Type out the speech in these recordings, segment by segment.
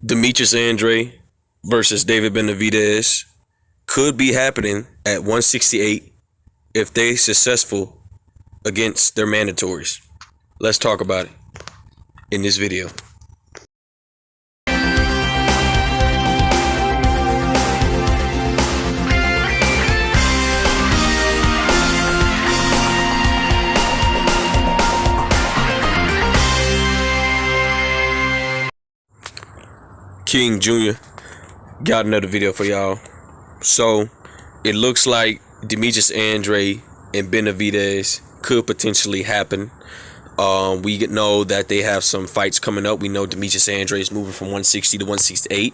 Demetrius Andrade versus David Benavidez could be happening at 168 if they successful against their mandatories. Let's talk about it in this video. King Jr. got another video for y'all. So it looks like Demetrius Andrade and Benavidez could potentially happen. We know that they have some fights coming up. We know Demetrius Andrade is moving from 160 to 168,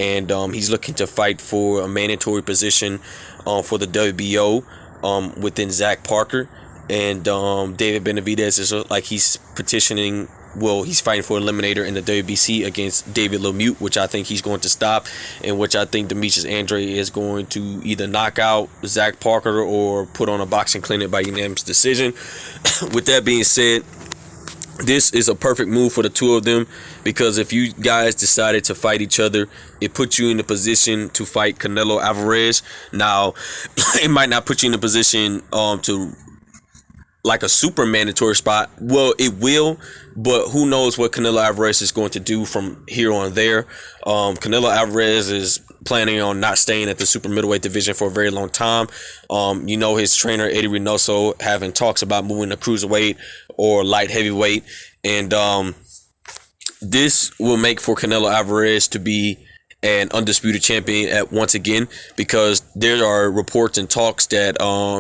and he's looking to fight for a mandatory position for the WBO within Zach Parker. And David Benavidez is like he's petitioning. Well, he's fighting for eliminator in the WBC against David Lemieux, which I think he's going to stop, and which I think Demetrius Andrade is going to either knock out Zach Parker or put on a boxing clinic by unanimous decision. With that being said, this is a perfect move for the two of them, because if you guys decided to fight each other, it puts you in the position to fight Canelo Alvarez. Now, it might not put you in the position to like a super mandatory spot. Well, it will, but who knows what Canelo Alvarez is going to do from here on there. Canelo Alvarez is planning on not staying at the super middleweight division for a very long time. You know, his trainer Eddie Reynoso having talks about moving to cruiserweight or light heavyweight, and this will make for Canelo Alvarez to be an undisputed champion at once again, because there are reports and talks that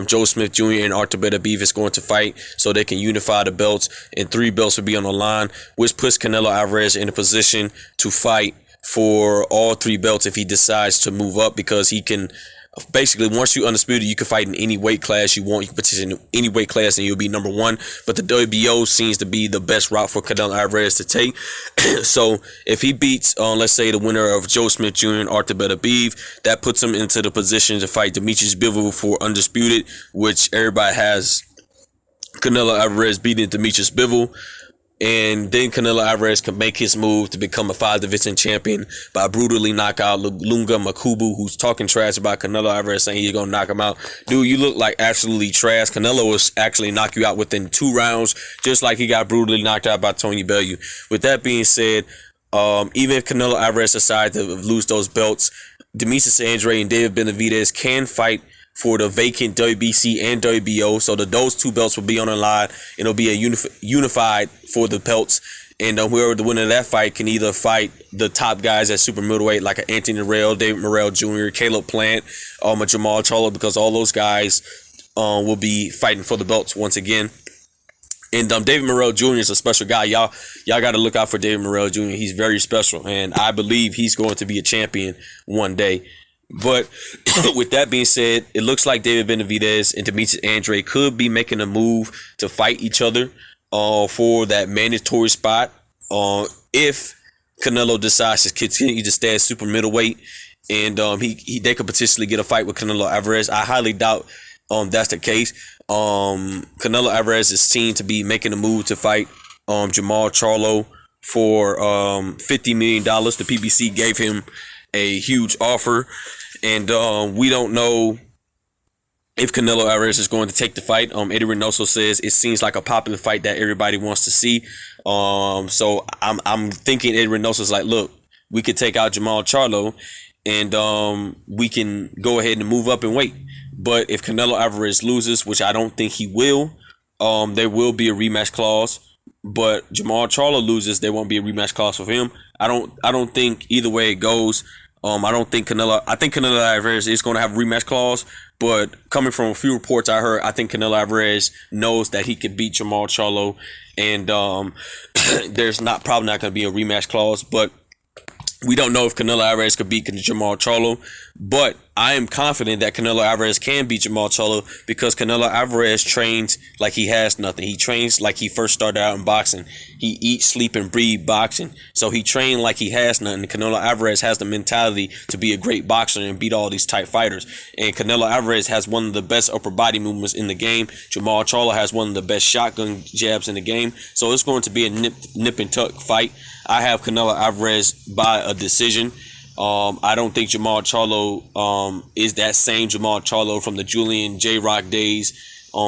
Joe Smith Jr. and Artur Beterbiev is going to fight so they can unify the belts, and 3 belts will be on the line, which puts Canelo Alvarez in a position to fight for all 3 belts if he decides to move up, because he can basically, once you're undisputed, you can fight in any weight class you want. You can petition in any weight class and you'll be number 1. But the WBO seems to be the best route for Canelo Alvarez to take. So if he beats, let's say, the winner of Joe Smith Jr. and Artur Beterbiev, that puts him into the position to fight Demetrius Bivol for undisputed, which everybody has Canelo Alvarez beating Demetrius Bivol. And then Canelo Alvarez can make his move to become a 5-division champion by brutally knock out Lunga Makubu, who's talking trash about Canelo Alvarez, saying he's going to knock him out. Dude, you look like absolutely trash. Canelo will actually knock you out within 2 rounds, just like he got brutally knocked out by Tony Bellew. With that being said, even if Canelo Alvarez decides to lose those belts, Demetrius Andrade and David Benavidez can fight for the vacant WBC and WBO, so those 2 belts will be on the line. It'll be a unified for the belts, and whoever the winner of that fight can either fight the top guys at super middleweight, like Anthony Morrell, David Morrell Jr., Caleb Plant, Jamal Charlo, because all those guys will be fighting for the belts once again. And David Morrell Jr. is a special guy. Y'all got to look out for David Morrell Jr. He's very special, and I believe he's going to be a champion one day. But with that being said, it looks like David Benavidez and Demetrius Andrade could be making a move to fight each other for that mandatory spot. If Canelo decides to continue to stay at super middleweight, and they could potentially get a fight with Canelo Alvarez. I highly doubt that's the case. Canelo Alvarez is seen to be making a move to fight Jamal Charlo for $50 million. The PBC gave him a huge offer, and we don't know if Canelo Alvarez is going to take the fight. Eddie Reynoso says it seems like a popular fight that everybody wants to see. So I'm thinking Eddie Reynoso's like, look, we could take out Jamal Charlo, and we can go ahead and move up and wait. But if Canelo Alvarez loses, which I don't think he will, there will be a rematch clause. But Jamal Charlo loses, there won't be a rematch clause for him. I don't think either way it goes. I think Canelo Alvarez is going to have a rematch clause, but coming from a few reports I heard, I think Canelo Alvarez knows that he could beat Jamal Charlo, and there's probably not going to be a rematch clause. But we don't know if Canelo Alvarez could beat Jamal Charlo. But I am confident that Canelo Alvarez can beat Jamal Charlo because Canelo Alvarez trains like he has nothing. He trains like he first started out in boxing. He eats, sleep, and breathe boxing. So he trained like he has nothing. Canelo Alvarez has the mentality to be a great boxer and beat all these tight fighters. And Canelo Alvarez has one of the best upper body movements in the game. Jamal Charlo has one of the best shotgun jabs in the game. So it's going to be a nip and tuck fight. I have Canelo Alvarez by a decision. I don't think Jamal Charlo is that same Jamal Charlo from the Julian J-Rock days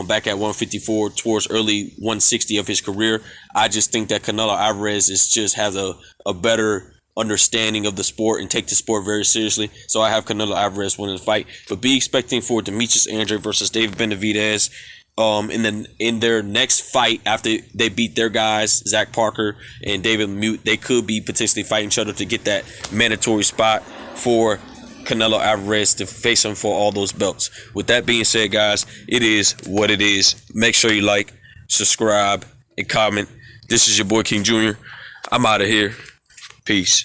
back at 154 towards early 160 of his career. I just think that Canelo Alvarez has a better understanding of the sport and take the sport very seriously. So I have Canelo Alvarez winning the fight. But be expecting for Demetrius Andrade versus David Benavidez in their next fight after they beat their guys, Zach Parker and David Mute. They could be potentially fighting each other to get that mandatory spot for Canelo Alvarez to face him for all those belts. With that being said, guys, it is what it is. Make sure you like, subscribe, and comment. This is your boy King Jr. I'm out of here. Peace.